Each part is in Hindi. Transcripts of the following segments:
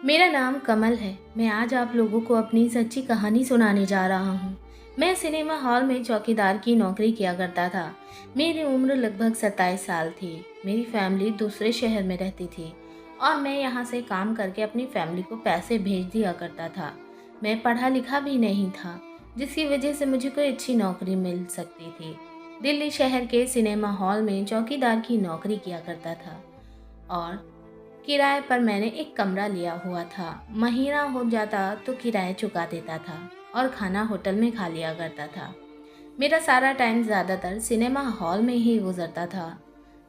मेरा नाम कमल है। मैं आज आप लोगों को अपनी सच्ची कहानी सुनाने जा रहा हूँ। मैं सिनेमा हॉल में चौकीदार की नौकरी किया करता था। मेरी उम्र लगभग 27 साल थी। मेरी फैमिली दूसरे शहर में रहती थी और मैं यहाँ से काम करके अपनी फैमिली को पैसे भेज दिया करता था। मैं पढ़ा लिखा भी नहीं था, जिसकी वजह से मुझे कोई अच्छी नौकरी मिल सकती थी। दिल्ली शहर के सिनेमा हॉल में चौकीदार की नौकरी किया करता था और किराए पर मैंने एक कमरा लिया हुआ था। महीना हो जाता तो किराया चुका देता था और खाना होटल में खा लिया करता था। मेरा सारा टाइम ज़्यादातर सिनेमा हॉल में ही गुजरता था।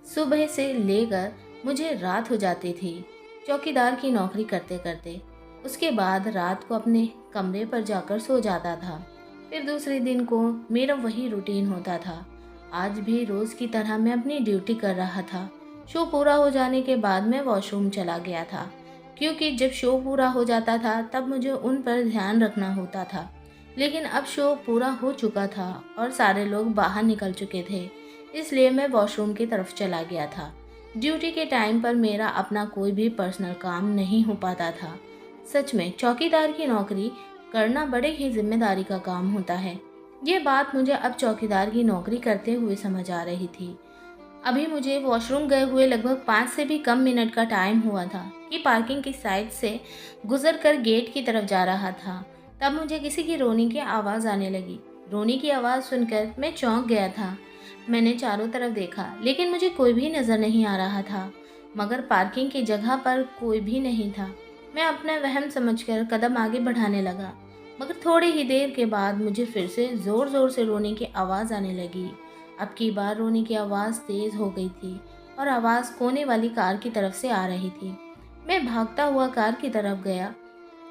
सुबह से लेकर मुझे रात हो जाती थी चौकीदार की नौकरी करते करते। उसके बाद रात को अपने कमरे पर जाकर सो जाता था। फिर दूसरे दिन को मेरा वही रूटीन होता था। आज भी रोज़ की तरह मैं अपनी ड्यूटी कर रहा था। शो पूरा हो जाने के बाद मैं वॉशरूम चला गया था, क्योंकि जब शो पूरा हो जाता था तब मुझे उन पर ध्यान रखना होता था। लेकिन अब शो पूरा हो चुका था और सारे लोग बाहर निकल चुके थे, इसलिए मैं वॉशरूम की तरफ चला गया था। ड्यूटी के टाइम पर मेरा अपना कोई भी पर्सनल काम नहीं हो पाता था। सच में चौकीदार की नौकरी करना बड़े ही जिम्मेदारी का काम होता है। ये बात मुझे अब चौकीदार की नौकरी करते हुए समझ आ रही थी। अभी मुझे वॉशरूम गए हुए लगभग 5 से भी कम मिनट का टाइम हुआ था कि पार्किंग की साइड से गुजर कर गेट की तरफ जा रहा था। तब मुझे किसी की रोने की आवाज़ आने लगी। रोने की आवाज़ सुनकर मैं चौंक गया था। मैंने चारों तरफ देखा, लेकिन मुझे कोई भी नज़र नहीं आ रहा था। मगर पार्किंग की जगह पर कोई भी नहीं था। मैं अपना वहम समझकर कदम आगे बढ़ाने लगा, मगर थोड़ी ही देर के बाद मुझे फिर से ज़ोर ज़ोर से रोने की आवाज़ आने लगी। अब की बार रोने की आवाज़ तेज़ हो गई थी और आवाज़ कोने वाली कार की तरफ से आ रही थी। मैं भागता हुआ कार की तरफ गया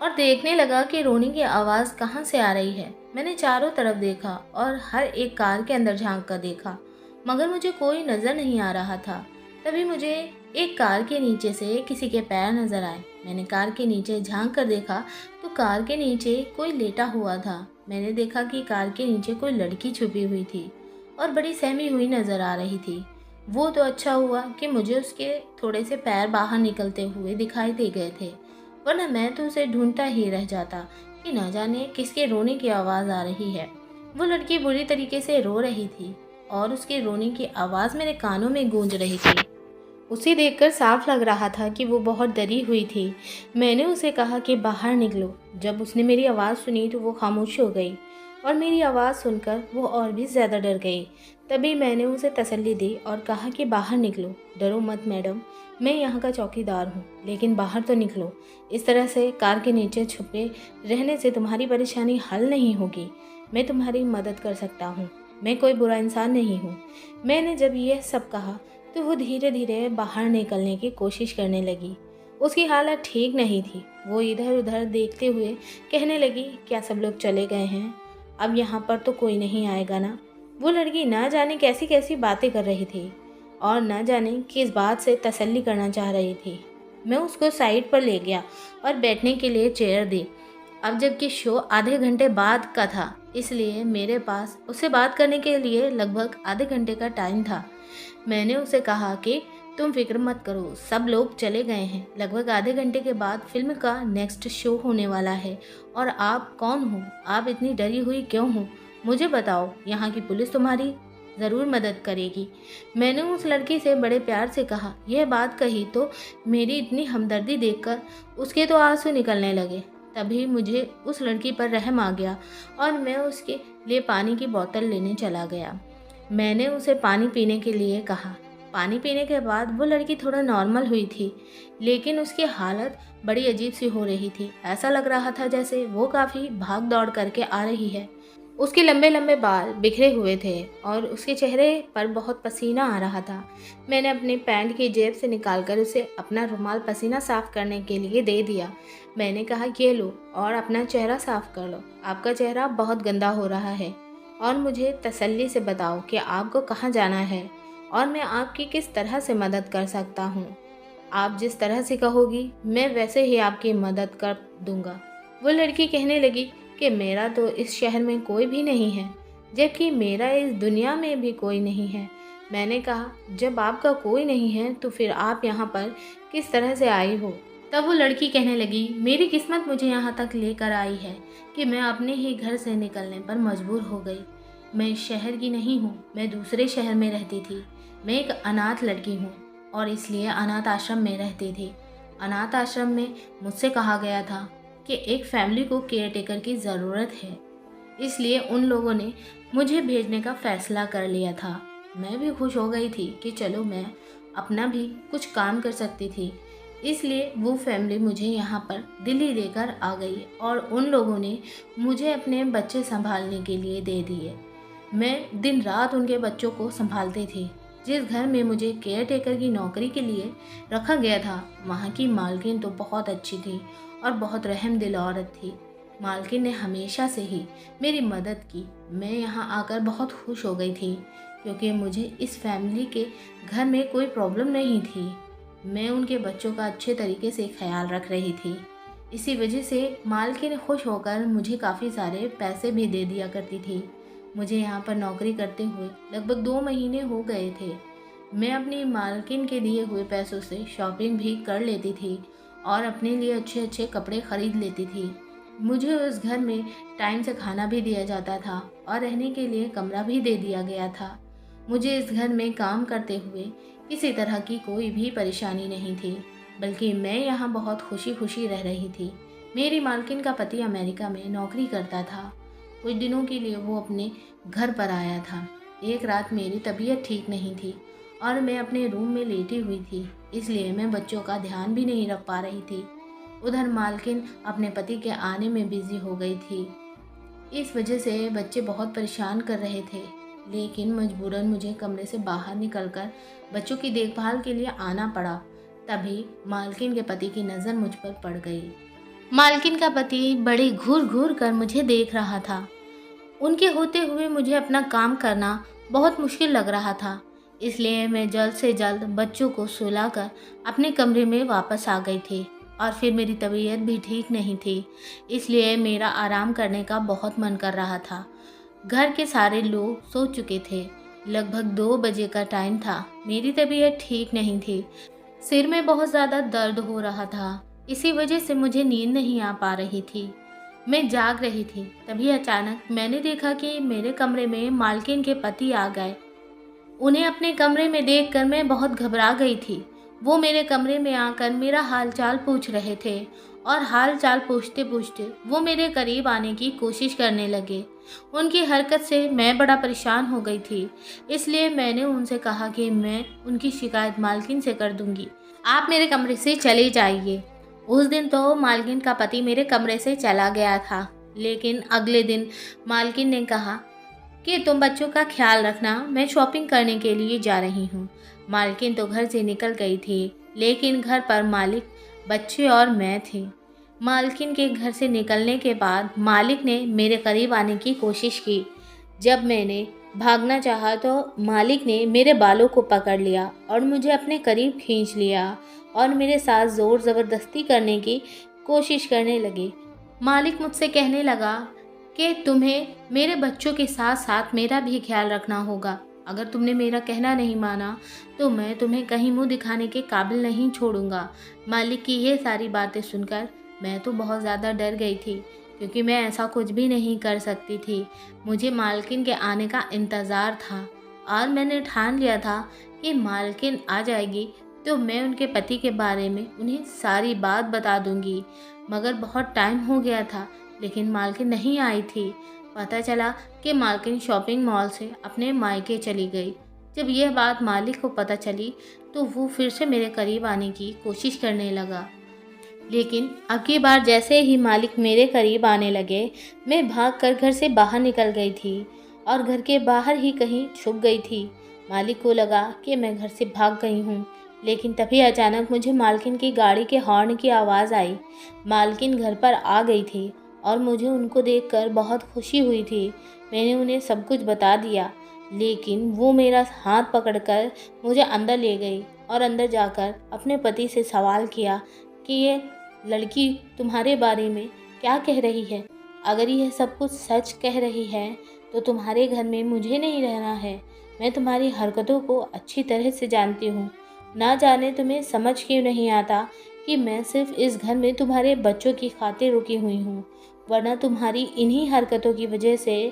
और देखने लगा कि रोने की आवाज़ कहाँ से आ रही है। मैंने चारों तरफ देखा और हर एक कार के अंदर झांक कर देखा, मगर मुझे कोई नज़र नहीं आ रहा था। तभी मुझे एक कार के नीचे से किसी के पैर नज़र आए। मैंने कार के नीचे झांक कर देखा तो कार के नीचे कोई लेटा हुआ था। मैंने देखा कि कार के नीचे कोई लड़की छुपी हुई थी और बड़ी सहमी हुई नज़र आ रही थी। वो तो अच्छा हुआ कि मुझे उसके थोड़े से पैर बाहर निकलते हुए दिखाई दे गए थे, वरना मैं तो उसे ढूंढता ही रह जाता कि न जाने किसके रोने की आवाज़ आ रही है। वो लड़की बुरी तरीके से रो रही थी और उसके रोने की आवाज़ मेरे कानों में गूंज रही थी। उसे देखकर साफ लग रहा था कि वो बहुत डरी हुई थी। मैंने उसे कहा कि बाहर निकलो। जब उसने मेरी आवाज़ सुनी तो वो खामोश हो गई और मेरी आवाज़ सुनकर वो और भी ज़्यादा डर गई। तभी मैंने उसे तसल्ली दी और कहा कि बाहर निकलो, डरो मत मैडम, मैं यहाँ का चौकीदार हूँ, लेकिन बाहर तो निकलो। इस तरह से कार के नीचे छुपे रहने से तुम्हारी परेशानी हल नहीं होगी। मैं तुम्हारी मदद कर सकता हूँ, मैं कोई बुरा इंसान नहीं हूँ। मैंने जब यह सब कहा तो वो धीरे धीरे बाहर निकलने की कोशिश करने लगी। उसकी हालत ठीक नहीं थी। वो इधर उधर देखते हुए कहने लगी, क्या सब लोग चले गए हैं? अब यहाँ पर तो कोई नहीं आएगा ना? वो लड़की ना जाने कैसी कैसी बातें कर रही थी और ना जाने किस बात से तसल्ली करना चाह रही थी। मैं उसको साइड पर ले गया और बैठने के लिए चेयर दी। अब जबकि शो आधे घंटे बाद का था, इसलिए मेरे पास उससे बात करने के लिए लगभग आधे घंटे का टाइम था। मैंने उसे कहा कि तुम फिक्र मत करो, सब लोग चले गए हैं। लगभग आधे घंटे के बाद फिल्म का नेक्स्ट शो होने वाला है और आप कौन हो? आप इतनी डरी हुई क्यों हो? मुझे बताओ, यहाँ की पुलिस तुम्हारी ज़रूर मदद करेगी। मैंने उस लड़की से बड़े प्यार से कहा। यह बात कही तो मेरी इतनी हमदर्दी देखकर उसके तो आंसू निकलने लगे। तभी मुझे उस लड़की पर रहम आ गया और मैं उसके लिए पानी की बोतल लेने चला गया। मैंने उसे पानी पीने के लिए कहा। पानी पीने के बाद वो लड़की थोड़ा नॉर्मल हुई थी, लेकिन उसकी हालत बड़ी अजीब सी हो रही थी। ऐसा लग रहा था जैसे वो काफ़ी भाग दौड़ करके आ रही है। उसके लंबे लंबे बाल बिखरे हुए थे और उसके चेहरे पर बहुत पसीना आ रहा था। मैंने अपनी पैंट की जेब से निकालकर उसे अपना रुमाल पसीना साफ करने के लिए दे दिया। मैंने कहा, ये लो और अपना चेहरा साफ कर लो, आपका चेहरा बहुत गंदा हो रहा है। और मुझे तसल्ली से बताओ कि आपको कहाँ जाना है और मैं आपकी किस तरह से मदद कर सकता हूँ। आप जिस तरह से कहोगी मैं वैसे ही आपकी मदद कर दूंगा। वो लड़की कहने लगी कि मेरा तो इस शहर में कोई भी नहीं है, जबकि मेरा इस दुनिया में भी कोई नहीं है। मैंने कहा, जब आपका कोई नहीं है तो फिर आप यहाँ पर किस तरह से आई हो? तब वो लड़की कहने लगी, मेरी किस्मत मुझे यहाँ तक लेकर आई है कि मैं अपने ही घर से निकलने पर मजबूर हो गई। मैं इस शहर की नहीं हूँ, मैं दूसरे शहर में रहती थी। मैं एक अनाथ लड़की हूँ और इसलिए अनाथ आश्रम में रहती थी। अनाथ आश्रम में मुझसे कहा गया था कि एक फैमिली को केयर टेकर की ज़रूरत है, इसलिए उन लोगों ने मुझे भेजने का फ़ैसला कर लिया था। मैं भी खुश हो गई थी कि चलो मैं अपना भी कुछ काम कर सकती थी। इसलिए वो फैमिली मुझे यहाँ पर दिल्ली लेकर आ गई और उन लोगों ने मुझे अपने बच्चे संभालने के लिए दे दिए। मैं दिन रात उनके बच्चों को संभालती थी। जिस घर में मुझे केयर टेकर की नौकरी के लिए रखा गया था, वहाँ की मालकिन तो बहुत अच्छी थी और बहुत रहमदिल औरत थी। मालकिन ने हमेशा से ही मेरी मदद की। मैं यहाँ आकर बहुत खुश हो गई थी क्योंकि मुझे इस फैमिली के घर में कोई प्रॉब्लम नहीं थी। मैं उनके बच्चों का अच्छे तरीके से ख्याल रख रही थी। इसी वजह से मालकिन खुश होकर मुझे काफ़ी सारे पैसे भी दे दिया करती थी। मुझे यहाँ पर नौकरी करते हुए लगभग 2 महीने हो गए थे। मैं अपनी मालकिन के दिए हुए पैसों से शॉपिंग भी कर लेती थी और अपने लिए अच्छे अच्छे कपड़े खरीद लेती थी। मुझे उस घर में टाइम से खाना भी दिया जाता था और रहने के लिए कमरा भी दे दिया गया था। मुझे इस घर में काम करते हुए किसी तरह की कोई भी परेशानी नहीं थी, बल्कि मैं यहाँ बहुत खुशी खुशी रह रही थी। मेरी मालकिन का पति अमेरिका में नौकरी करता था। कुछ दिनों के लिए वो अपने घर पर आया था। एक रात मेरी तबीयत ठीक नहीं थी और मैं अपने रूम में लेटी हुई थी, इसलिए मैं बच्चों का ध्यान भी नहीं रख पा रही थी। उधर मालकिन अपने पति के आने में बिजी हो गई थी। इस वजह से बच्चे बहुत परेशान कर रहे थे, लेकिन मजबूरन मुझे कमरे से बाहर निकलकर बच्चों की देखभाल के लिए आना पड़ा। तभी मालकिन के पति की नज़र मुझ पर पड़ गई। मालकिन का पति बड़ी घूर घूर कर मुझे देख रहा था। उनके होते हुए मुझे अपना काम करना बहुत मुश्किल लग रहा था, इसलिए मैं जल्द से जल्द बच्चों को सुलाकर अपने कमरे में वापस आ गई थी। और फिर मेरी तबीयत भी ठीक नहीं थी, इसलिए मेरा आराम करने का बहुत मन कर रहा था। घर के सारे लोग सो चुके थे। लगभग 2 बजे का टाइम था। मेरी तबीयत ठीक नहीं थी। सिर में बहुत ज़्यादा दर्द हो रहा था, इसी वजह से मुझे नींद नहीं आ पा रही थी। मैं जाग रही थी, तभी अचानक मैंने देखा कि मेरे कमरे में मालकिन के पति आ गए। उन्हें अपने कमरे में देखकर मैं बहुत घबरा गई थी। वो मेरे कमरे में आकर मेरा हालचाल पूछ रहे थे और हालचाल पूछते पूछते वो मेरे करीब आने की कोशिश करने लगे। उनकी हरकत से मैं बड़ा परेशान हो गई थी, इसलिए मैंने उनसे कहा कि मैं उनकी शिकायत मालकिन से कर दूंगी। आप मेरे कमरे से चले जाइए। उस दिन तो मालकिन का पति मेरे कमरे से चला गया था, लेकिन अगले दिन मालकिन ने कहा कि तुम बच्चों का ख्याल रखना, मैं शॉपिंग करने के लिए जा रही हूँ। मालकिन तो घर से निकल गई थी, लेकिन घर पर मालिक, बच्चे और मैं थी। मालकिन के घर से निकलने के बाद मालिक ने मेरे करीब आने की कोशिश की। जब मैंने भागना चाहा तो मालिक ने मेरे बालों को पकड़ लिया और मुझे अपने करीब खींच लिया और मेरे साथ ज़ोर ज़बरदस्ती करने की कोशिश करने लगे। मालिक मुझसे कहने लगा कि तुम्हें मेरे बच्चों के साथ साथ मेरा भी ख्याल रखना होगा। अगर तुमने मेरा कहना नहीं माना तो मैं तुम्हें कहीं मुंह दिखाने के काबिल नहीं छोड़ूंगा। मालिक की ये सारी बातें सुनकर मैं तो बहुत ज़्यादा डर गई थी, क्योंकि मैं ऐसा कुछ भी नहीं कर सकती थी। मुझे मालकिन के आने का इंतज़ार था और मैंने ठान लिया था कि मालकिन आ जाएगी तो मैं उनके पति के बारे में उन्हें सारी बात बता दूंगी। मगर बहुत टाइम हो गया था, लेकिन मालकिन नहीं आई थी। पता चला कि मालकिन शॉपिंग मॉल से अपने मायके चली गई। जब यह बात मालिक को पता चली तो वो फिर से मेरे करीब आने की कोशिश करने लगा, लेकिन अब की बार जैसे ही मालिक मेरे करीब आने लगे, मैं भागकर घर से बाहर निकल गई थी और घर के बाहर ही कहीं छुप गई थी। मालिक को लगा कि मैं घर से भाग गई हूँ, लेकिन तभी अचानक मुझे मालकिन की गाड़ी के हॉर्न की आवाज़ आई। मालकिन घर पर आ गई थी और मुझे उनको देखकर बहुत खुशी हुई थी। मैंने उन्हें सब कुछ बता दिया, लेकिन वो मेरा हाथ पकड़कर मुझे अंदर ले गई और अंदर जाकर अपने पति से सवाल किया कि ये लड़की तुम्हारे बारे में क्या कह रही है। अगर यह सब कुछ सच कह रही है तो तुम्हारे घर में मुझे नहीं रहना है। मैं तुम्हारी हरकतों को अच्छी तरह से जानती हूँ। ना जाने तुम्हें समझ क्यों नहीं आता कि मैं सिर्फ इस घर में तुम्हारे बच्चों की खातिर रुकी हुई हूँ, वरना तुम्हारी इन्हीं हरकतों की वजह से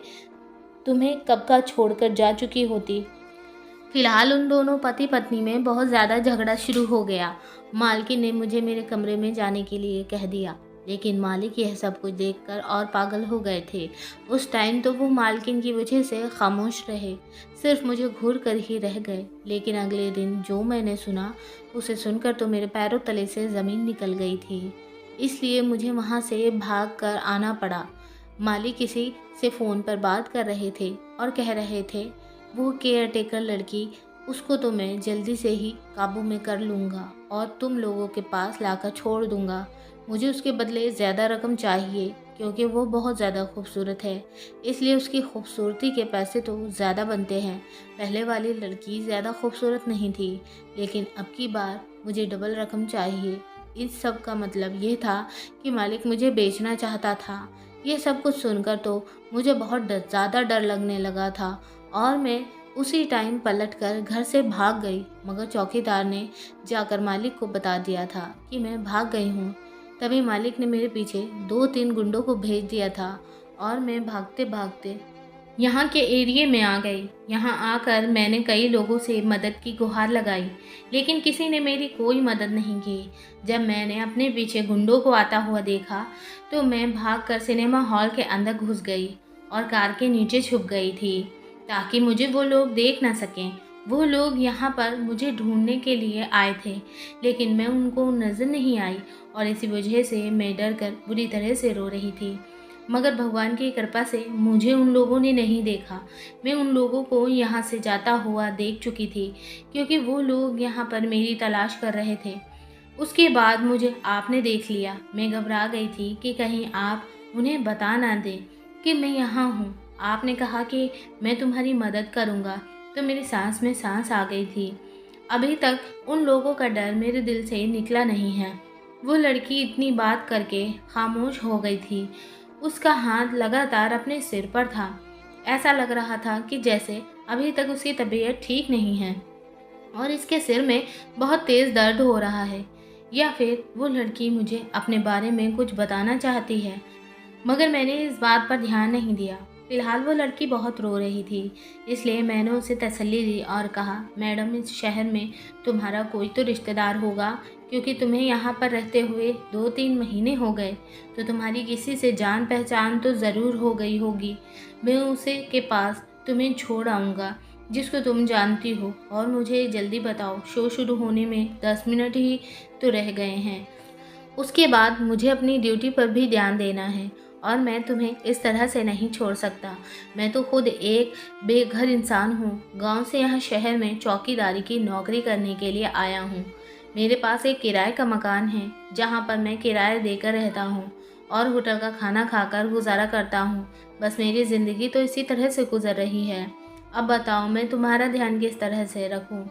तुम्हें कब का छोड़कर जा चुकी होती। फिलहाल उन दोनों पति पत्नी में बहुत ज़्यादा झगड़ा शुरू हो गया। मालकिन ने मुझे मेरे कमरे में जाने के लिए कह दिया, लेकिन मालिक यह सब कुछ देखकर और पागल हो गए थे। उस टाइम तो वो मालकिन की वजह से खामोश रहे, सिर्फ मुझे घूर कर ही रह गए। लेकिन अगले दिन जो मैंने सुना, उसे सुनकर तो मेरे पैरों तले से ज़मीन निकल गई थी। इसलिए मुझे वहाँ से भाग कर आना पड़ा। मालिक किसी से फ़ोन पर बात कर रहे थे और कह रहे थे, वो केयर टेकर लड़की, उसको तो मैं जल्दी से ही काबू में कर लूँगा और तुम लोगों के पास लाकर छोड़ दूँगा। मुझे उसके बदले ज़्यादा रकम चाहिए, क्योंकि वो बहुत ज़्यादा खूबसूरत है, इसलिए उसकी खूबसूरती के पैसे तो ज़्यादा बनते हैं। पहले वाली लड़की ज़्यादा खूबसूरत नहीं थी, लेकिन अब की बार मुझे डबल रकम चाहिए। इस सब का मतलब ये था कि मालिक मुझे बेचना चाहता था। ये सब कुछ सुनकर तो मुझे बहुत ज़्यादा डर लगने लगा था और मैं उसी टाइम पलटकर घर से भाग गई। मगर चौकीदार ने जाकर मालिक को बता दिया था कि मैं भाग गई हूँ। तभी मालिक ने मेरे पीछे 2-3 गुंडों को भेज दिया था और मैं भागते भागते यहाँ के एरिए में आ गई। यहाँ आकर मैंने कई लोगों से मदद की गुहार लगाई, लेकिन किसी ने मेरी कोई मदद नहीं की। जब मैंने अपने पीछे गुंडों को आता हुआ देखा, तो मैं भागकर सिनेमा हॉल के अंदर घुस गई और कार के नीचे छुप गई थी, ताकि मुझे वो लोग देख ना सकें। वो लोग यहाँ पर मुझे ढूंढने के लिए आए थे, लेकिन मैं उनको नज़र नहीं आई और इसी वजह से मैं डर कर बुरी तरह से रो रही थी। मगर भगवान की कृपा से मुझे उन लोगों ने नहीं देखा। मैं उन लोगों को यहाँ से जाता हुआ देख चुकी थी, क्योंकि वो लोग यहाँ पर मेरी तलाश कर रहे थे। उसके बाद मुझे आपने देख लिया। मैं घबरा गई थी कि कहीं आप उन्हें बता ना दें कि मैं यहाँ हूँ। आपने कहा कि मैं तुम्हारी मदद करूँगा, तो मेरी सांस में सांस आ गई थी। अभी तक उन लोगों का डर मेरे दिल से निकला नहीं है। वो लड़की इतनी बात करके खामोश हो गई थी। उसका हाथ लगातार अपने सिर पर था। ऐसा लग रहा था कि जैसे अभी तक उसकी तबीयत ठीक नहीं है और इसके सिर में बहुत तेज़ दर्द हो रहा है, या फिर वो लड़की मुझे अपने बारे में कुछ बताना चाहती है। मगर मैंने इस बात पर ध्यान नहीं दिया। फिलहाल वो लड़की बहुत रो रही थी, इसलिए मैंने उसे तसल्ली दी और कहा, मैडम, इस शहर में तुम्हारा कोई तो रिश्तेदार होगा, क्योंकि तुम्हें यहाँ पर रहते हुए 2-3 महीने हो गए, तो तुम्हारी किसी से जान पहचान तो ज़रूर हो गई होगी। मैं उसे के पास तुम्हें छोड़ आऊँगा, जिसको तुम जानती हो, और मुझे जल्दी बताओ, शो शुरू होने में 10 मिनट ही तो रह गए हैं। उसके बाद मुझे अपनी ड्यूटी पर भी ध्यान देना है और मैं तुम्हें इस तरह से नहीं छोड़ सकता। मैं तो खुद एक बेघर इंसान हूँ। गांव से यहाँ शहर में चौकीदारी की नौकरी करने के लिए आया हूँ। मेरे पास एक किराए का मकान है, जहाँ पर मैं किराया देकर रहता हूँ और होटल का खाना खाकर गुजारा करता हूँ। बस मेरी ज़िंदगी तो इसी तरह से गुजर रही है। अब बताओ, मैं तुम्हारा ध्यान किस तरह से रखूँ?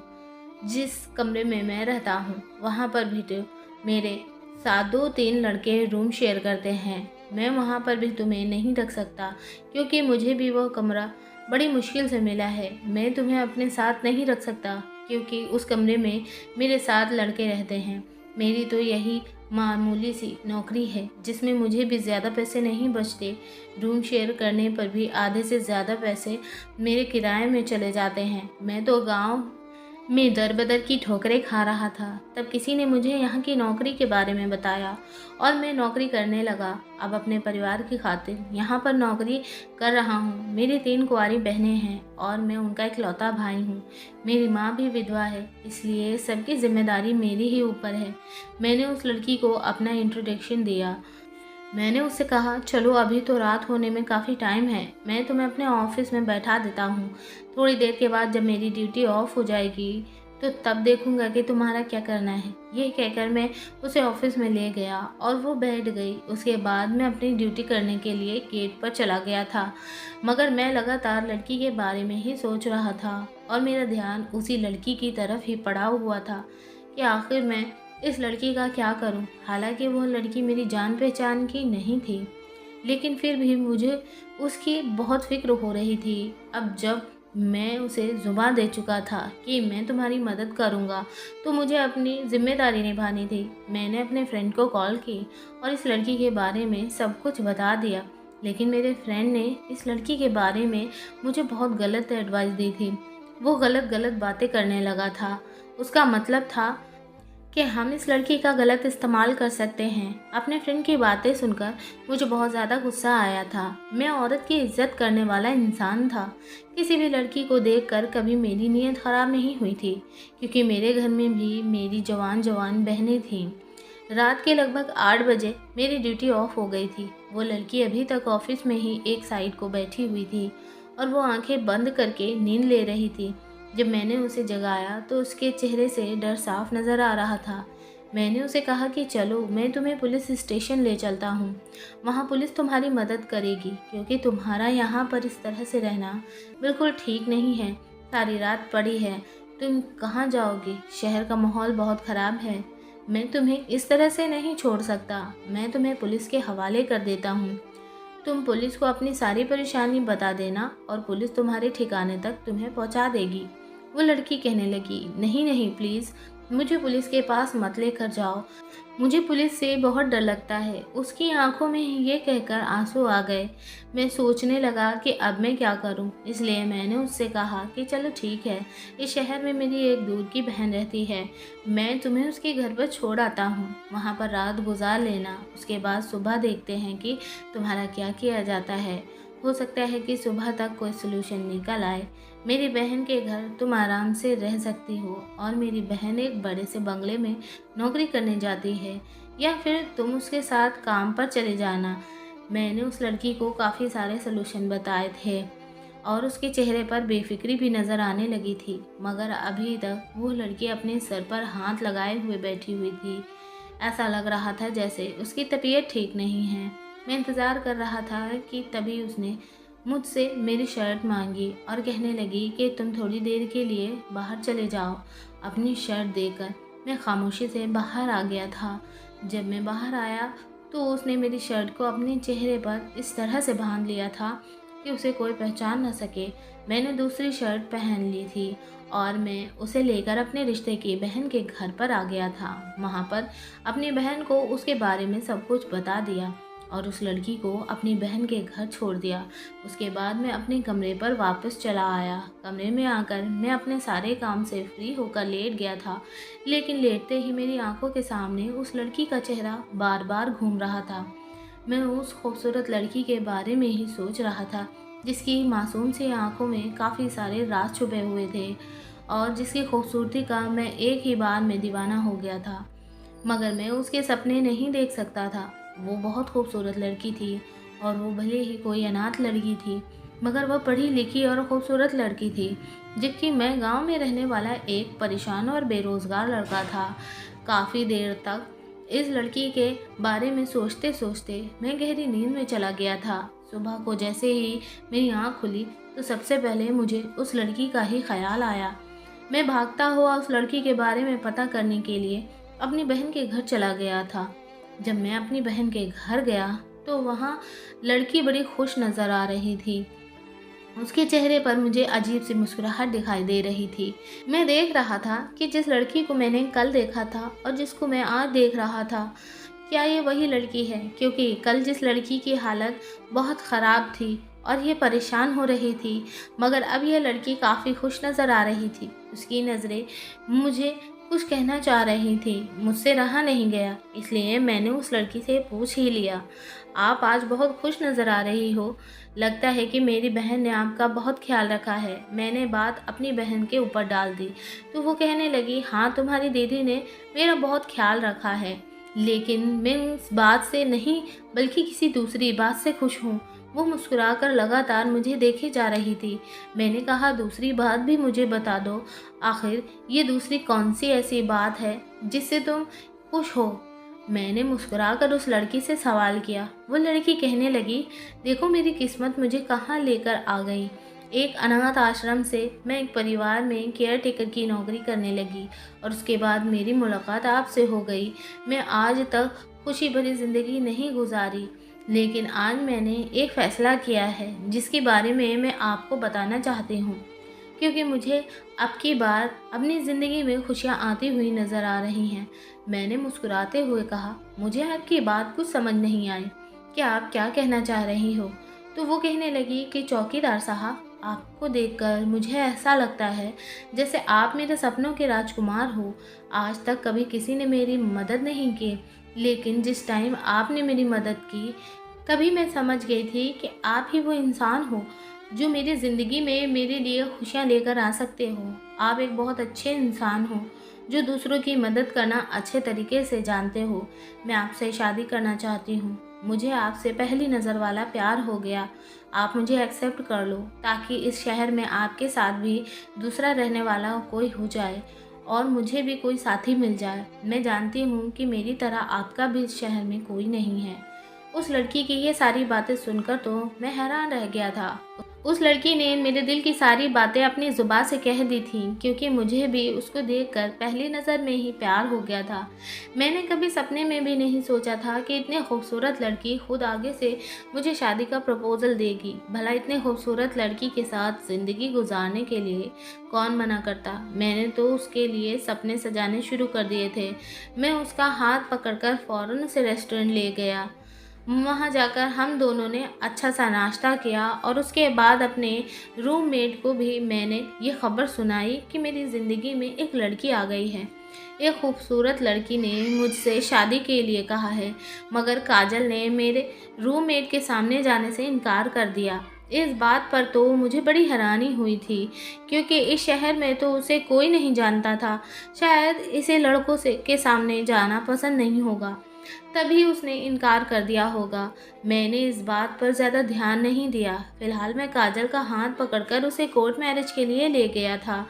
जिस कमरे में मैं रहता हूँ, वहाँ पर भी तो मेरे साथ 2-3 लड़के रूम शेयर करते हैं। मैं वहाँ पर भी तुम्हें नहीं रख सकता, क्योंकि मुझे भी वो कमरा बड़ी मुश्किल से मिला है। मैं तुम्हें अपने साथ नहीं रख सकता, क्योंकि उस कमरे में मेरे साथ लड़के रहते हैं। मेरी तो यही मामूली सी नौकरी है, जिसमें मुझे भी ज़्यादा पैसे नहीं बचते। रूम शेयर करने पर भी आधे से ज़्यादा पैसे मेरे किराए में चले जाते हैं। मैं तो गांव में दर-बदर की ठोकरें खा रहा था। तब किसी ने मुझे यहाँ की नौकरी के बारे में बताया और मैं नौकरी करने लगा। अब अपने परिवार की खातिर यहाँ पर नौकरी कर रहा हूँ। मेरी 3 कुंवारी बहनें हैं और मैं उनका इकलौता भाई हूँ। मेरी माँ भी विधवा है, इसलिए सबकी जिम्मेदारी मेरी ही ऊपर है। मैंने उस लड़की को अपना इंट्रोडक्शन दिया। मैंने उससे कहा, चलो अभी तो रात होने में काफ़ी टाइम है, मैं तुम्हें अपने ऑफिस में बैठा देता हूँ। थोड़ी देर के बाद जब मेरी ड्यूटी ऑफ हो जाएगी, तो तब देखूंगा कि तुम्हारा क्या करना है। ये कहकर मैं उसे ऑफिस में ले गया और वो बैठ गई। उसके बाद मैं अपनी ड्यूटी करने के लिए गेट पर चला गया था, मगर मैं लगातार लड़की के बारे में ही सोच रहा था और मेरा ध्यान उसी लड़की की तरफ ही पड़ा हुआ था कि आखिर मैं इस लड़की का क्या करूं। हालांकि वो लड़की मेरी जान पहचान की नहीं थी, लेकिन फिर भी मुझे उसकी बहुत फिक्र हो रही थी। अब जब मैं उसे जुबान दे चुका था कि मैं तुम्हारी मदद करूंगा, तो मुझे अपनी जिम्मेदारी निभानी थी। मैंने अपने फ्रेंड को कॉल की और इस लड़की के बारे में सब कुछ बता दिया, लेकिन मेरे फ्रेंड ने इस लड़की के बारे में मुझे बहुत गलत एडवाइस दी थी। वो गलत गलत बातें करने लगा था। उसका मतलब था कि हम इस लड़की का गलत इस्तेमाल कर सकते हैं। अपने फ्रेंड की बातें सुनकर मुझे बहुत ज़्यादा गुस्सा आया था। मैं औरत की इज्जत करने वाला इंसान था। किसी भी लड़की को देखकर कभी मेरी नीयत ख़राब नहीं हुई थी, क्योंकि मेरे घर में भी मेरी जवान जवान बहनें थीं। रात के लगभग 8 बजे मेरी ड्यूटी ऑफ हो गई थी। वो लड़की अभी तक ऑफिस में ही एक साइड को बैठी हुई थी और वो आंखें बंद करके नींद ले रही थी। जब मैंने उसे जगाया तो उसके चेहरे से डर साफ नज़र आ रहा था। मैंने उसे कहा कि चलो, मैं तुम्हें पुलिस स्टेशन ले चलता हूँ। वहाँ पुलिस तुम्हारी मदद करेगी, क्योंकि तुम्हारा यहाँ पर इस तरह से रहना बिल्कुल ठीक नहीं है। सारी रात पड़ी है, तुम कहाँ जाओगी? शहर का माहौल बहुत ख़राब है। मैं तुम्हें इस तरह से नहीं छोड़ सकता। मैं तुम्हें पुलिस के हवाले कर देता हूँ। तुम पुलिस को अपनी सारी परेशानी बता देना और पुलिस तुम्हारे ठिकाने तक तुम्हें पहुंचा देगी। वो लड़की कहने लगी, नहीं नहीं प्लीज़, मुझे पुलिस के पास मत लेकर जाओ। मुझे पुलिस से बहुत डर लगता है। उसकी आंखों में ये कहकर आंसू आ गए। मैं सोचने लगा कि अब मैं क्या करूं, इसलिए मैंने उससे कहा कि चलो ठीक है, इस शहर में मेरी एक दूर की बहन रहती है, मैं तुम्हें उसके घर पर छोड़ आता हूं। वहां पर रात गुजार लेना, उसके बाद सुबह देखते हैं कि तुम्हारा क्या किया जाता है। हो सकता है कि सुबह तक कोई सोल्यूशन निकल आए। मेरी बहन के घर तुम आराम से रह सकती हो और मेरी बहन एक बड़े से बंगले में नौकरी करने जाती है, या फिर तुम उसके साथ काम पर चले जाना। मैंने उस लड़की को काफ़ी सारे सलूशन बताए थे और उसके चेहरे पर बेफिक्री भी नज़र आने लगी थी, मगर अभी तक वो लड़की अपने सर पर हाथ लगाए हुए बैठी हुई थी। ऐसा लग रहा था जैसे उसकी तबीयत ठीक नहीं है। मैं इंतज़ार कर रहा था कि तभी उसने मुझसे मेरी शर्ट मांगी और कहने लगी कि तुम थोड़ी देर के लिए बाहर चले जाओ। अपनी शर्ट देकर मैं खामोशी से बाहर आ गया था। जब मैं बाहर आया तो उसने मेरी शर्ट को अपने चेहरे पर इस तरह से बांध लिया था कि उसे कोई पहचान न सके। मैंने दूसरी शर्ट पहन ली थी और मैं उसे लेकर अपने रिश्ते की बहन के घर पर आ गया था। वहाँ पर अपनी बहन को उसके बारे में सब कुछ बता दिया और उस लड़की को अपनी बहन के घर छोड़ दिया। उसके बाद मैं अपने कमरे पर वापस चला आया। कमरे में आकर मैं अपने सारे काम से फ्री होकर लेट गया था, लेकिन लेटते ही मेरी आंखों के सामने उस लड़की का चेहरा बार बार घूम रहा था। मैं उस खूबसूरत लड़की के बारे में ही सोच रहा था, जिसकी मासूम सी आंखों में काफ़ी सारे राज छुपे हुए थे और जिसकी खूबसूरती का मैं एक ही बार में दीवाना हो गया था। मगर मैं उसके सपने नहीं देख सकता था। वो बहुत खूबसूरत लड़की थी और वो भले ही कोई अनाथ लड़की थी, मगर वह पढ़ी लिखी और खूबसूरत लड़की थी, जबकि मैं गांव में रहने वाला एक परेशान और बेरोज़गार लड़का था। काफ़ी देर तक इस लड़की के बारे में सोचते सोचते मैं गहरी नींद में चला गया था। सुबह को जैसे ही मेरी आँख खुली तो सबसे पहले मुझे उस लड़की का ही ख्याल आया। मैं भागता हुआ उस लड़की के बारे में पता करने के लिए अपनी बहन के घर चला गया था। जब मैं अपनी बहन के घर गया तो वहाँ लड़की बड़ी खुश नज़र आ रही थी। उसके चेहरे पर मुझे अजीब सी मुस्कुराहट दिखाई दे रही थी। मैं देख रहा था कि जिस लड़की को मैंने कल देखा था और जिसको मैं आज देख रहा था, क्या ये वही लड़की है? क्योंकि कल जिस लड़की की हालत बहुत ख़राब थी और ये परेशान हो रही थी, मगर अब यह लड़की काफ़ी खुश नज़र आ रही थी। उसकी नज़रें मुझे कुछ कहना चाह रही थी, मुझसे रहा नहीं गया, इसलिए मैंने उस लड़की से पूछ ही लिया, आप आज बहुत खुश नज़र आ रही हो, लगता है कि मेरी बहन ने आपका बहुत ख्याल रखा है। मैंने बात अपनी बहन के ऊपर डाल दी तो वो कहने लगी, हाँ तुम्हारी दीदी ने मेरा बहुत ख्याल रखा है, लेकिन मैं इस बात से नहीं बल्कि किसी दूसरी बात से खुश हूँ। वो मुस्कुराकर लगातार मुझे देखे जा रही थी। मैंने कहा, दूसरी बात भी मुझे बता दो, आखिर ये दूसरी कौन सी ऐसी बात है जिससे तुम खुश हो? मैंने मुस्कुराकर उस लड़की से सवाल किया। वो लड़की कहने लगी, देखो मेरी किस्मत मुझे कहाँ लेकर आ गई। एक अनाथ आश्रम से मैं एक परिवार में केयर टेकर की नौकरी करने लगी और उसके बाद मेरी मुलाकात आपसे हो गई। मैं आज तक खुशी भरी ज़िंदगी नहीं गुजारी, लेकिन आज मैंने एक फ़ैसला किया है जिसके बारे में मैं आपको बताना चाहती हूँ। क्योंकि मुझे अब की बार अपनी ज़िंदगी में खुशियाँ आती हुई नज़र आ रही हैं। मैंने मुस्कुराते हुए कहा, मुझे आपकी बात कुछ समझ नहीं आई कि आप क्या कहना चाह रही हो। तो वो कहने लगी कि चौकीदार साहब, आपको देखकर मुझे ऐसा लगता है जैसे आप मेरे सपनों के राजकुमार हो। आज तक कभी किसी ने मेरी मदद नहीं की, लेकिन जिस टाइम आपने मेरी मदद की, तभी मैं समझ गई थी कि आप ही वो इंसान हो जो मेरी ज़िंदगी में मेरे लिए खुशियाँ लेकर आ सकते हो। आप एक बहुत अच्छे इंसान हो जो दूसरों की मदद करना अच्छे तरीके से जानते हो। मैं आपसे शादी करना चाहती हूँ। मुझे आपसे पहली नज़र वाला प्यार हो गया। आप मुझे एक्सेप्ट कर लो ताकि इस शहर में आपके साथ भी दूसरा रहने वाला कोई हो जाए और मुझे भी कोई साथी मिल जाए। मैं जानती हूँ कि मेरी तरह आपका भी इस शहर में कोई नहीं है। उस लड़की की ये सारी बातें सुनकर तो मैं हैरान रह गया था। उस लड़की ने मेरे दिल की सारी बातें अपनी ज़ुबान से कह दी थी, क्योंकि मुझे भी उसको देखकर पहली नज़र में ही प्यार हो गया था। मैंने कभी सपने में भी नहीं सोचा था कि इतने खूबसूरत लड़की खुद आगे से मुझे शादी का प्रपोज़ल देगी। भला इतने खूबसूरत लड़की के साथ ज़िंदगी गुजारने के लिए कौन मना करता। मैंने तो उसके लिए सपने सजाने शुरू कर दिए थे। मैं उसका हाथ पकड़कर फ़ौरन उसे रेस्टोरेंट ले गया। वहाँ जाकर हम दोनों ने अच्छा सा नाश्ता किया और उसके बाद अपने रूममेट को भी मैंने ये खबर सुनाई कि मेरी ज़िंदगी में एक लड़की आ गई है। एक खूबसूरत लड़की ने मुझसे शादी के लिए कहा है, मगर काजल ने मेरे रूममेट के सामने जाने से इनकार कर दिया। इस बात पर तो मुझे बड़ी हैरानी हुई थी, क्योंकि इस शहर में तो उसे कोई नहीं जानता था। शायद इसे लड़कों से के सामने जाना पसंद नहीं होगा, तभी उसने इनकार कर दिया होगा। मैंने इस बात पर ज़्यादा ध्यान नहीं दिया। फिलहाल मैं काजल का हाथ पकड़कर उसे कोर्ट मैरिज के लिए ले गया था।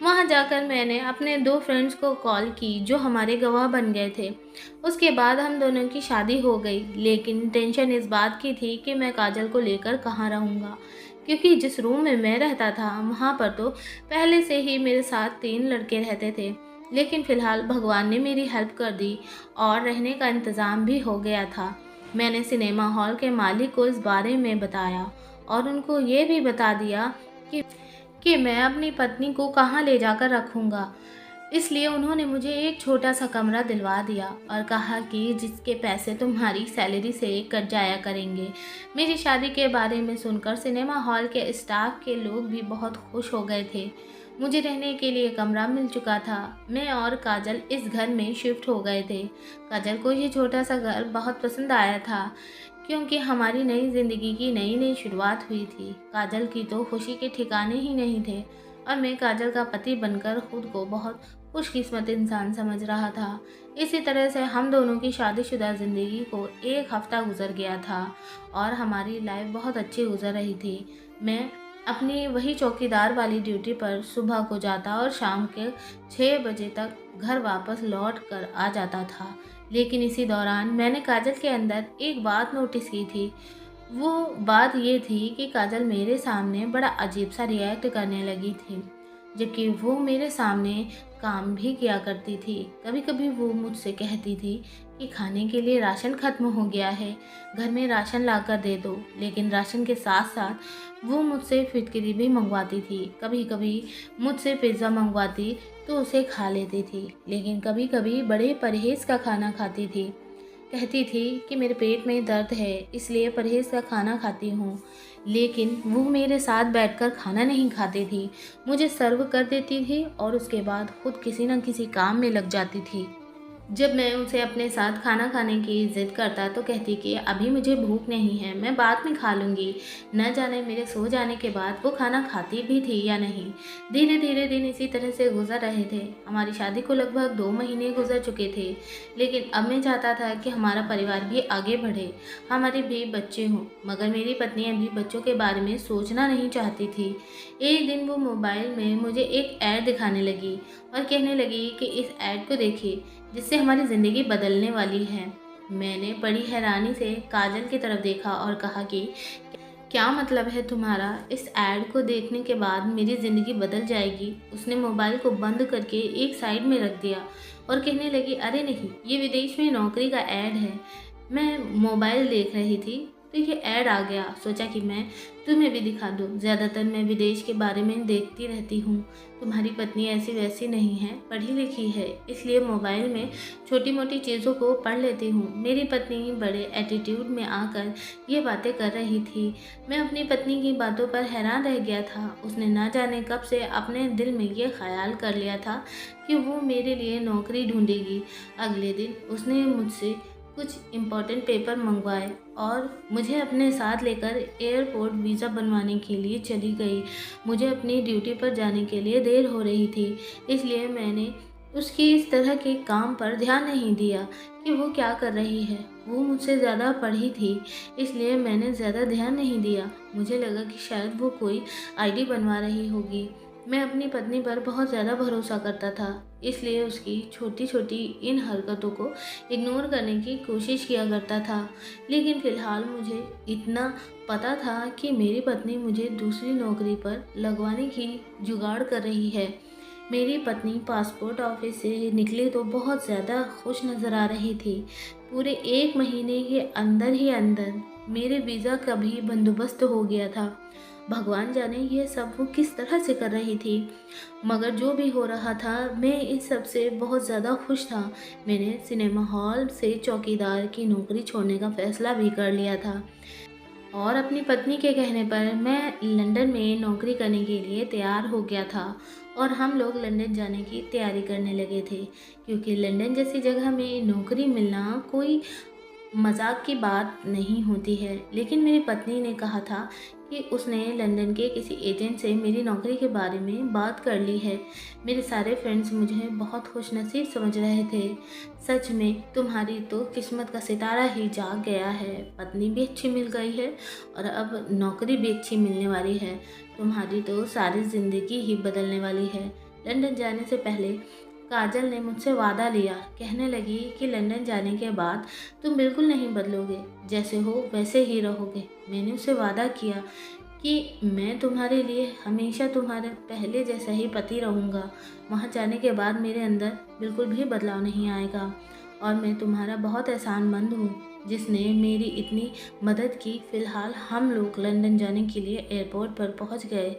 वहाँ जाकर मैंने अपने 2 फ्रेंड्स को कॉल की जो हमारे गवाह बन गए थे। उसके बाद हम दोनों की शादी हो गई, लेकिन टेंशन इस बात की थी कि मैं काजल को लेकर कहाँ रहूँगा, क्योंकि जिस रूम में मैं रहता था वहाँ पर तो पहले से ही मेरे साथ 3 लड़के रहते थे। लेकिन फ़िलहाल भगवान ने मेरी हेल्प कर दी और रहने का इंतज़ाम भी हो गया था। मैंने सिनेमा हॉल के मालिक को इस बारे में बताया और उनको ये भी बता दिया कि मैं अपनी पत्नी को कहाँ ले जाकर रखूँगा। इसलिए उन्होंने मुझे एक छोटा-सा कमरा दिलवा दिया और कहा कि जिसके पैसे तुम्हारी सैलरी से कट जाया करेंगे। मेरी शादी के बारे में सुनकर सिनेमा हॉल के स्टाफ के लोग भी बहुत खुश हो गए थे। मुझे रहने के लिए कमरा मिल चुका था। मैं और काजल इस घर में शिफ्ट हो गए थे। काजल को ये छोटा-सा घर बहुत पसंद आया था, क्योंकि हमारी नई ज़िंदगी की नई-नई शुरुआत हुई थी। काजल की तो खुशी के ठिकाने ही नहीं थे और मैं काजल का पति बनकर खुद को बहुत खुशकिस्मत इंसान समझ रहा था। इसी तरह से हम दोनों की शादीशुदा ज़िंदगी को 1 हफ़्ता गुज़र गया था और हमारी लाइफ बहुत अच्छी गुज़र रही थी। मैं अपनी वही चौकीदार वाली ड्यूटी पर सुबह को जाता और शाम के 6 बजे तक घर वापस लौट कर आ जाता था। लेकिन इसी दौरान मैंने काजल के अंदर एक बात नोटिस की थी। वो बात ये थी कि काजल मेरे सामने बड़ा अजीब सा रिएक्ट करने लगी थी, जबकि वो मेरे सामने काम भी किया करती थी। कभी कभी वो मुझसे कहती थी कि खाने के लिए राशन खत्म हो गया है, घर में राशन लाकर दे दो। लेकिन राशन के साथ साथ वो मुझसे फिटकरी भी मंगवाती थी। कभी कभी मुझसे पिज़्ज़ा मंगवाती तो उसे खा लेती थी, लेकिन कभी कभी बड़े परहेज़ का खाना खाती थी। कहती थी कि मेरे पेट में दर्द है, इसलिए परहेज़ का खाना खाती हूँ। लेकिन वो मेरे साथ बैठकर खाना नहीं खाती थी, मुझे सर्व कर देती थी और उसके बाद खुद किसी न किसी काम में लग जाती थी। जब मैं उसे अपने साथ खाना खाने की ज़िद करता तो कहती कि अभी मुझे भूख नहीं है, मैं बाद में खा लूँगी। न जाने मेरे सो जाने के बाद वो खाना खाती भी थी या नहीं। धीरे धीरे दिन इसी तरह से गुजर रहे थे। हमारी शादी को लगभग 2 महीने गुजर चुके थे, लेकिन अब मैं चाहता था कि हमारा परिवार भी आगे बढ़े, हमारे भी बच्चे हों। मगर मेरी पत्नी अभी बच्चों के बारे में सोचना नहीं चाहती थी। एक दिन वो मोबाइल में मुझे एक ऐड दिखाने लगी और कहने लगी कि इस ऐड को देखिए, जिससे हमारी ज़िंदगी बदलने वाली है। मैंने बड़ी हैरानी से काजल की तरफ देखा और कहा कि क्या मतलब है तुम्हारा? इस ऐड को देखने के बाद मेरी ज़िंदगी बदल जाएगी। उसने मोबाइल को बंद करके एक साइड में रख दिया और कहने लगी, अरे नहीं, ये विदेश में नौकरी का ऐड है। मैं मोबाइल देख रही थी तो ये ऐड आ गया। सोचा कि मैं तुम्हें भी दिखा दूँ। ज़्यादातर मैं विदेश के बारे में देखती रहती हूँ। तुम्हारी पत्नी ऐसी वैसी नहीं है, पढ़ी लिखी है, इसलिए मोबाइल में छोटी मोटी चीज़ों को पढ़ लेती हूँ। मेरी पत्नी बड़े एटीट्यूड में आकर ये बातें कर रही थी। मैं अपनी पत्नी की बातों पर हैरान रह गया था। उसने ना जाने कब से अपने दिल में ये ख्याल कर लिया था कि वो मेरे लिए नौकरी ढूंढेगी। अगले दिन उसने मुझसे कुछ इम्पोर्टेंट पेपर मंगवाए और मुझे अपने साथ लेकर एयरपोर्ट वीज़ा बनवाने के लिए चली गई। मुझे अपनी ड्यूटी पर जाने के लिए देर हो रही थी, इसलिए मैंने उसकी इस तरह के काम पर ध्यान नहीं दिया कि वो क्या कर रही है। वो मुझसे ज़्यादा पढ़ी थी, इसलिए मैंने ज़्यादा ध्यान नहीं दिया। मुझे लगा कि शायद वो कोई आईडी बनवा रही होगी। मैं अपनी पत्नी पर बहुत ज़्यादा भरोसा करता था, इसलिए उसकी छोटी छोटी इन हरकतों को इग्नोर करने की कोशिश किया करता था। लेकिन फ़िलहाल मुझे इतना पता था कि मेरी पत्नी मुझे दूसरी नौकरी पर लगवाने की जुगाड़ कर रही है। मेरी पत्नी पासपोर्ट ऑफिस से निकली तो बहुत ज़्यादा खुश नज़र आ रही थी। पूरे 1 महीने के अंदर ही अंदर मेरे वीज़ा का भी बंदोबस्त हो गया था। भगवान जाने ये सब वो किस तरह से कर रही थी, मगर जो भी हो रहा था मैं इस सब से बहुत ज़्यादा खुश था। मैंने सिनेमा हॉल से चौकीदार की नौकरी छोड़ने का फ़ैसला भी कर लिया था और अपनी पत्नी के कहने पर मैं लंदन में नौकरी करने के लिए तैयार हो गया था और हम लोग लंदन जाने की तैयारी करने लगे थे, क्योंकि लंदन जैसी जगह में नौकरी मिलना कोई मजाक की बात नहीं होती है। लेकिन मेरी पत्नी ने कहा था कि उसने लंदन के किसी एजेंट से मेरी नौकरी के बारे में बात कर ली है। मेरे सारे फ्रेंड्स मुझे बहुत खुशनसीब समझ रहे थे। सच में तुम्हारी तो किस्मत का सितारा ही जाग गया है। पत्नी भी अच्छी मिल गई है और अब नौकरी भी अच्छी मिलने वाली है। तुम्हारी तो सारी ज़िंदगी ही बदलने वाली है। लंदन जाने से पहले काजल ने मुझसे वादा लिया। कहने लगी कि लंदन जाने के बाद तुम बिल्कुल नहीं बदलोगे, जैसे हो वैसे ही रहोगे। मैंने उसे वादा किया कि मैं तुम्हारे लिए हमेशा तुम्हारे पहले जैसा ही पति रहूँगा। वहाँ जाने के बाद मेरे अंदर बिल्कुल भी बदलाव नहीं आएगा और मैं तुम्हारा बहुत एहसानमंद हूँ जिसने मेरी इतनी मदद की। फ़िलहाल हम लोग लंदन जाने के लिए एयरपोर्ट पर पहुँच गए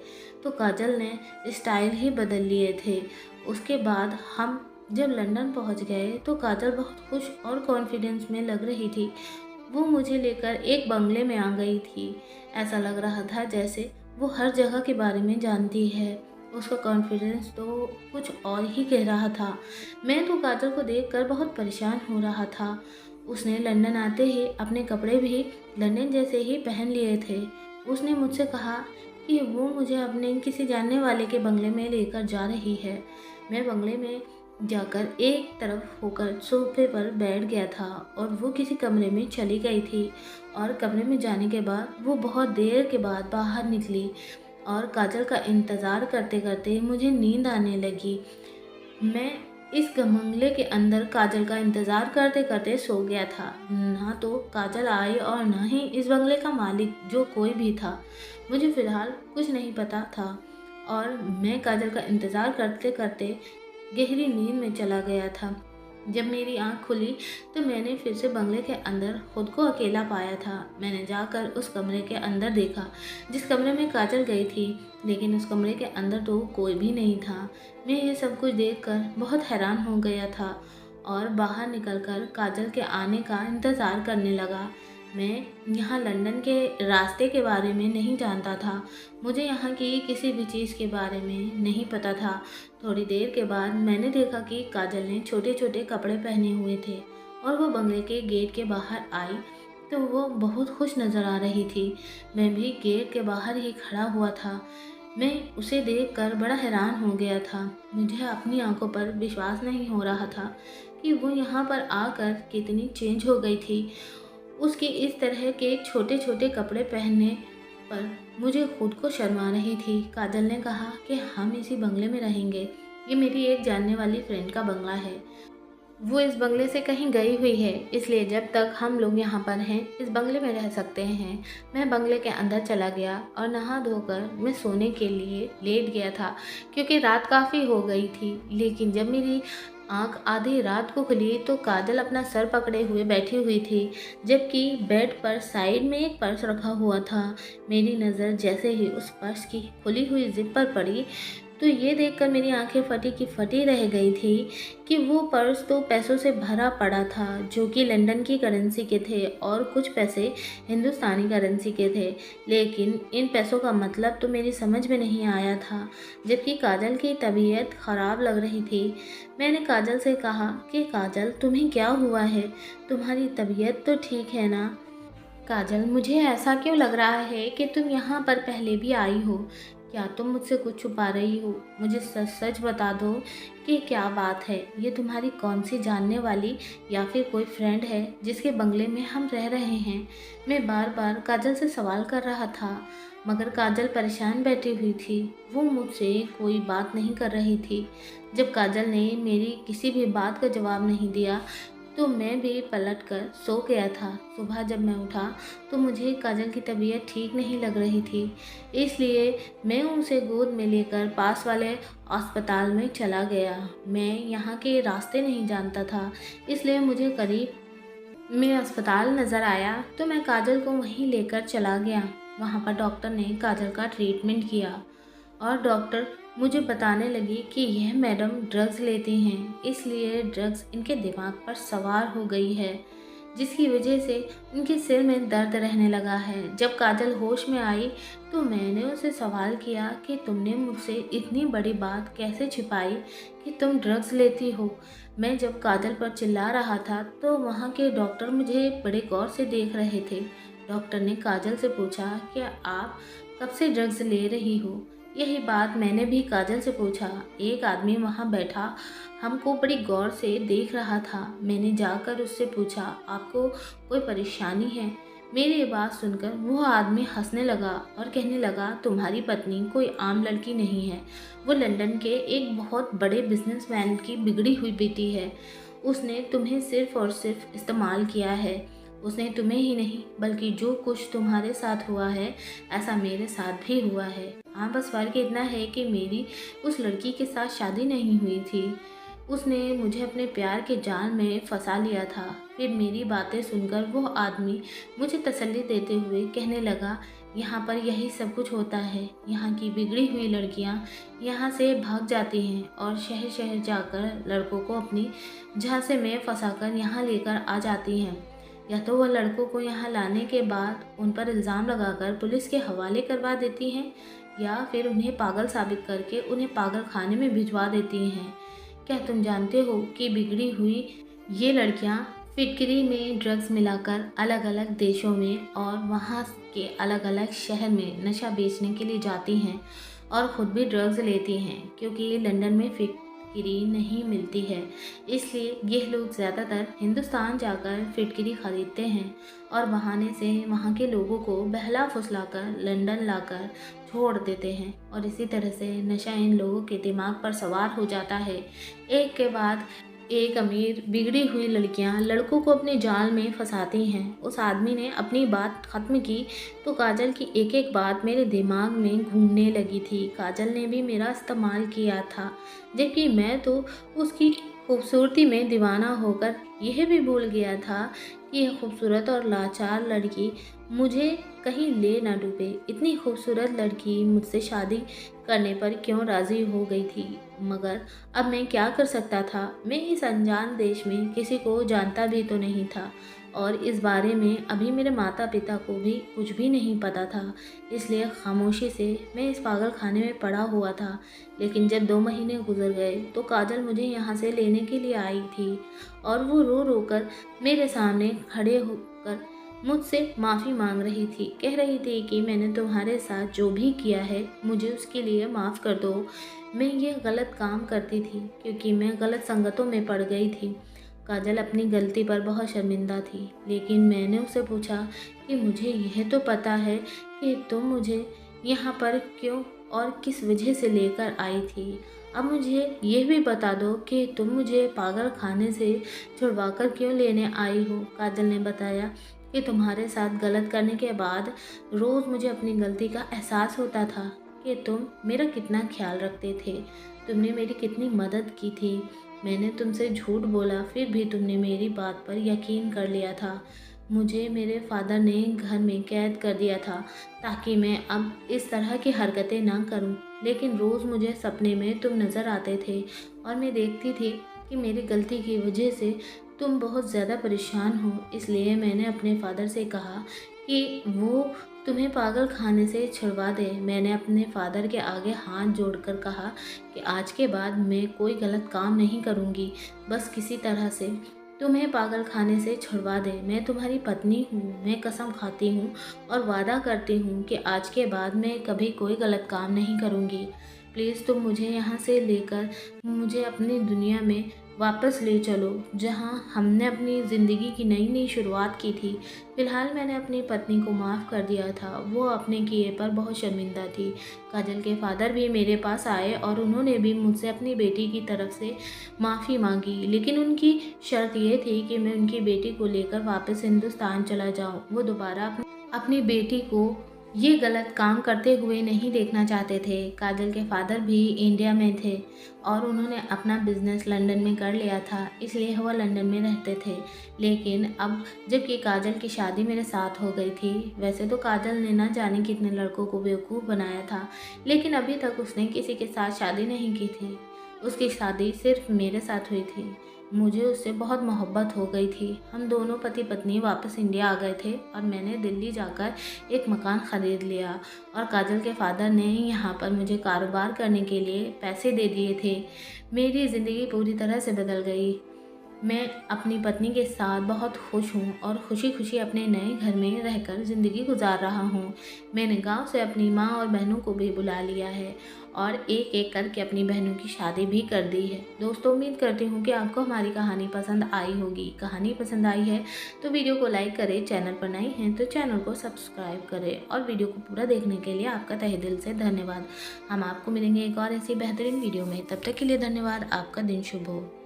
तो काजल ने स्टाइल ही बदल लिए थे। उसके बाद हम जब लंदन पहुंच गए तो काजल बहुत खुश और कॉन्फिडेंस में लग रही थी। वो मुझे लेकर एक बंगले में आ गई थी। ऐसा लग रहा था जैसे वो हर जगह के बारे में जानती है। उसका कॉन्फिडेंस तो कुछ और ही कह रहा था। मैं तो काजल को देखकर बहुत परेशान हो रहा था। उसने लंदन आते ही अपने कपड़े भी लंदन जैसे ही पहन लिए थे। उसने मुझसे कहा कि वो मुझे अपने किसी जानने वाले के बंगले में लेकर जा रही है। मैं बंगले में जाकर एक तरफ होकर सोफे पर बैठ गया था और वो किसी कमरे में चली गई थी और कमरे में जाने के बाद वो बहुत देर के बाद बाहर निकली और काजल का इंतज़ार करते करते मुझे नींद आने लगी। मैं इस बंगले के अंदर काजल का इंतज़ार करते करते सो गया था। ना तो काजल आई और ना ही इस बंगले का मालिक जो कोई भी था। मुझे फ़िलहाल कुछ नहीं पता था और मैं काजल का इंतज़ार करते करते गहरी नींद में चला गया था। जब मेरी आंख खुली तो मैंने फिर से बंगले के अंदर खुद को अकेला पाया था। मैंने जाकर उस कमरे के अंदर देखा जिस कमरे में काजल गई थी, लेकिन उस कमरे के अंदर तो कोई भी नहीं था। मैं ये सब कुछ देखकर बहुत हैरान हो गया था और बाहर निकलकर काजल के आने का इंतज़ार करने लगा। मैं यहाँ लंदन के रास्ते के बारे में नहीं जानता था। मुझे यहाँ की किसी भी चीज़ के बारे में नहीं पता था। थोड़ी देर के बाद मैंने देखा कि काजल ने छोटे छोटे कपड़े पहने हुए थे और वो बंगले के गेट के बाहर आई तो वो बहुत खुश नज़र आ रही थी। मैं भी गेट के बाहर ही खड़ा हुआ था। मैं उसे देखकर बड़ा हैरान हो गया था। मुझे अपनी आंखों पर विश्वास नहीं हो रहा था कि वो यहाँ पर आकर कितनी चेंज हो गई थी। उसके इस तरह के छोटे छोटे कपड़े पहनने पर मुझे खुद को शर्मा रही थी। काजल ने कहा कि हम इसी बंगले में रहेंगे। ये मेरी एक जानने वाली फ्रेंड का बंगला है। वो इस बंगले से कहीं गई हुई है, इसलिए जब तक हम लोग यहाँ पर हैं इस बंगले में रह सकते हैं। मैं बंगले के अंदर चला गया और नहा धोकर मैं सोने के लिए लेट गया था, क्योंकि रात काफ़ी हो गई थी। लेकिन जब मेरी आँख आधी रात को खुली तो काजल अपना सर पकड़े हुए बैठी हुई थी, जबकि बेड पर साइड में एक पर्स रखा हुआ था। मेरी नज़र जैसे ही उस पर्स की खुली हुई जिप पर पड़ी तो ये देखकर मेरी आंखें फटी की फटी रह गई थी कि वो पर्स तो पैसों से भरा पड़ा था, जो कि लंदन की करेंसी के थे और कुछ पैसे हिंदुस्तानी करेंसी के थे। लेकिन इन पैसों का मतलब तो मेरी समझ में नहीं आया था, जबकि काजल की तबीयत ख़राब लग रही थी। मैंने काजल से कहा कि काजल, तुम्हें क्या हुआ है? तुम्हारी तबीयत तो ठीक है ना? काजल, मुझे ऐसा क्यों लग रहा है कि तुम यहाँ पर पहले भी आई हो। क्या तुम मुझसे कुछ छुपा रही हो? मुझे सच सच बता दो कि क्या बात है। ये तुम्हारी कौन सी जानने वाली या फिर कोई फ्रेंड है जिसके बंगले में हम रह रहे हैं? मैं बार बार काजल से सवाल कर रहा था, मगर काजल परेशान बैठी हुई थी। वो मुझसे कोई बात नहीं कर रही थी। जब काजल ने मेरी किसी भी बात का जवाब नहीं दिया तो मैं भी पलटकर सो गया था। सुबह जब मैं उठा तो मुझे काजल की तबीयत ठीक नहीं लग रही थी, इसलिए मैं उसे गोद में लेकर पास वाले अस्पताल में चला गया। मैं यहाँ के रास्ते नहीं जानता था, इसलिए मुझे करीब में अस्पताल नज़र आया तो मैं काजल को वहीं लेकर चला गया। वहाँ पर डॉक्टर ने काजल का ट्रीटमेंट किया और डॉक्टर मुझे बताने लगी कि यह मैडम ड्रग्स लेती हैं, इसलिए ड्रग्स इनके दिमाग पर सवार हो गई है, जिसकी वजह से उनके सिर में दर्द रहने लगा है। जब काजल होश में आई तो मैंने उसे सवाल किया कि तुमने मुझसे इतनी बड़ी बात कैसे छिपाई कि तुम ड्रग्स लेती हो। मैं जब काजल पर चिल्ला रहा था तो वहाँ के डॉक्टर मुझे बड़े गौर से देख रहे थे। डॉक्टर ने काजल से पूछा कि आप कब से ड्रग्स ले रही हो? यही बात मैंने भी काजल से पूछा। एक आदमी वहाँ बैठा हमको बड़ी गौर से देख रहा था। मैंने जाकर उससे पूछा, आपको कोई परेशानी है? मेरी ये बात सुनकर वो आदमी हंसने लगा और कहने लगा, तुम्हारी पत्नी कोई आम लड़की नहीं है। वो लंदन के एक बहुत बड़े बिजनेसमैन की बिगड़ी हुई बेटी है। उसने तुम्हें सिर्फ और सिर्फ इस्तेमाल किया है। उसने तुम्हें ही नहीं बल्कि जो कुछ तुम्हारे साथ हुआ है ऐसा मेरे साथ भी हुआ है। हाँ, बस फर्क इतना है कि मेरी उस लड़की के साथ शादी नहीं हुई थी। उसने मुझे अपने प्यार के जाल में फंसा लिया था। फिर मेरी बातें सुनकर वो आदमी मुझे तसल्ली देते हुए कहने लगा, यहाँ पर यही सब कुछ होता है। यहाँ की बिगड़ी हुई लड़कियाँ यहाँ से भाग जाती हैं और शहर शहर जाकर लड़कों को अपनी झांसे में फंसाकर यहाँ लेकर आ जाती हैं। या तो वह लड़कों को यहाँ लाने के बाद उन पर इल्ज़ाम लगाकर पुलिस के हवाले करवा देती हैं, या फिर उन्हें पागल साबित करके उन्हें पागल खाने में भिजवा देती हैं। क्या तुम जानते हो कि बिगड़ी हुई ये लड़कियाँ फिटकरी में ड्रग्स मिलाकर अलग अलग देशों में और वहाँ के अलग अलग शहर में नशा बेचने के लिए जाती हैं और ख़ुद भी ड्रग्स लेती हैं, क्योंकि लंदन में फिटकरी नहीं मिलती है, इसलिए ये लोग ज़्यादातर हिंदुस्तान जाकर फिटकरी ख़रीदते हैं और बहाने से वहाँ के लोगों को बहला फुसलाकर लंदन लाकर छोड़ देते हैं। और इसी तरह से नशा इन लोगों के दिमाग पर सवार हो जाता है। एक के बाद एक अमीर बिगड़ी हुई लड़कियां लड़कों को अपने जाल में फंसाती हैं। उस आदमी ने अपनी बात ख़त्म की तो काजल की एक एक बात मेरे दिमाग में घूमने लगी थी। काजल ने भी मेरा इस्तेमाल किया था, जबकि मैं तो उसकी खूबसूरती में दीवाना होकर यह भी भूल गया था कि यह खूबसूरत और लाचार लड़की मुझे कहीं ले ना डूबे। इतनी खूबसूरत लड़की मुझसे शादी करने पर क्यों राज़ी हो गई थी? मगर अब मैं क्या कर सकता था? मैं इस अनजान देश में किसी को जानता भी तो नहीं था और इस बारे में अभी मेरे माता पिता को भी कुछ भी नहीं पता था, इसलिए खामोशी से मैं इस पागल खाने में पड़ा हुआ था। लेकिन जब 2 महीने गुजर गए तो काजल मुझे यहाँ से लेने के लिए आई थी और वो रो रो कर मेरे सामने खड़े होकर मुझसे माफ़ी मांग रही थी। कह रही थी कि मैंने तुम्हारे साथ जो भी किया है मुझे उसके लिए माफ़ कर दो। मैं ये गलत काम करती थी क्योंकि मैं गलत संगतों में पड़ गई थी। काजल अपनी गलती पर बहुत शर्मिंदा थी, लेकिन मैंने उसे पूछा कि मुझे यह तो पता है कि तुम मुझे यहाँ पर क्यों और किस वजह से लेकर आई थी। अब मुझे ये भी बता दो कि तुम मुझे पागल खाने से छुड़वा कर क्यों लेने आई हो। काजल ने बताया कि तुम्हारे साथ गलत करने के बाद रोज़ मुझे अपनी गलती का एहसास होता था कि तुम मेरा कितना ख्याल रखते थे, तुमने मेरी कितनी मदद की थी। मैंने तुमसे झूठ बोला, फिर भी तुमने मेरी बात पर यकीन कर लिया था। मुझे मेरे फादर ने घर में कैद कर दिया था ताकि मैं अब इस तरह की हरकतें ना करूं। लेकिन रोज़ मुझे सपने में तुम नज़र आते थे और मैं देखती थी कि मेरी गलती की वजह से तुम बहुत ज़्यादा परेशान हो। इसलिए मैंने अपने फादर से कहा कि वो तुम्हें पागल खाने से छुड़वा दे। मैंने अपने फादर के आगे हाथ जोड़कर कहा कि आज के बाद मैं कोई गलत काम नहीं करूँगी, बस किसी तरह से तुम्हें पागल खाने से छुड़वा दे। मैं तुम्हारी पत्नी हूँ, मैं कसम खाती हूँ और वादा करती हूँ कि आज के बाद मैं कभी कोई गलत काम नहीं करूँगी। प्लीज़ तुम मुझे यहाँ से लेकर मुझे अपनी दुनिया में वापस ले चलो, जहाँ हमने अपनी ज़िंदगी की नई नई शुरुआत की थी। फ़िलहाल मैंने अपनी पत्नी को माफ़ कर दिया था, वो अपने किए पर बहुत शर्मिंदा थी। काजल के फादर भी मेरे पास आए और उन्होंने भी मुझसे अपनी बेटी की तरफ से माफ़ी मांगी, लेकिन उनकी शर्त ये थी कि मैं उनकी बेटी को लेकर वापस हिंदुस्तान चला जाऊँ। वो दोबारा अपनी बेटी को ये गलत काम करते हुए नहीं देखना चाहते थे। काजल के फादर भी इंडिया में थे और उन्होंने अपना बिजनेस लंदन में कर लिया था, इसलिए वह लंदन में रहते थे। लेकिन अब जबकि काजल की शादी मेरे साथ हो गई थी, वैसे तो काजल ने ना जाने कितने लड़कों को बेवकूफ़ बनाया था, लेकिन अभी तक उसने किसी के साथ शादी नहीं की थी। उसकी शादी सिर्फ मेरे साथ हुई थी। मुझे उससे बहुत मोहब्बत हो गई थी। हम दोनों पति पत्नी वापस इंडिया आ गए थे और मैंने दिल्ली जाकर एक मकान ख़रीद लिया और काजल के फादर ने यहाँ पर मुझे कारोबार करने के लिए पैसे दे दिए थे। मेरी ज़िंदगी पूरी तरह से बदल गई। मैं अपनी पत्नी के साथ बहुत खुश हूँ और खुशी खुशी अपने नए घर में रहकर ज़िंदगी गुजार रहा हूँ। मैंने गांव से अपनी माँ और बहनों को भी बुला लिया है और एक एक करके अपनी बहनों की शादी भी कर दी है। दोस्तों, उम्मीद करती हूँ कि आपको हमारी कहानी पसंद आई होगी। कहानी पसंद आई है तो वीडियो को लाइक करें, चैनल पर नए हैं तो चैनल को सब्सक्राइब करें और वीडियो को पूरा देखने के लिए आपका तहे दिल से धन्यवाद। हम आपको मिलेंगे एक और ऐसी बेहतरीन वीडियो में। तब तक के लिए धन्यवाद। आपका दिन शुभ हो।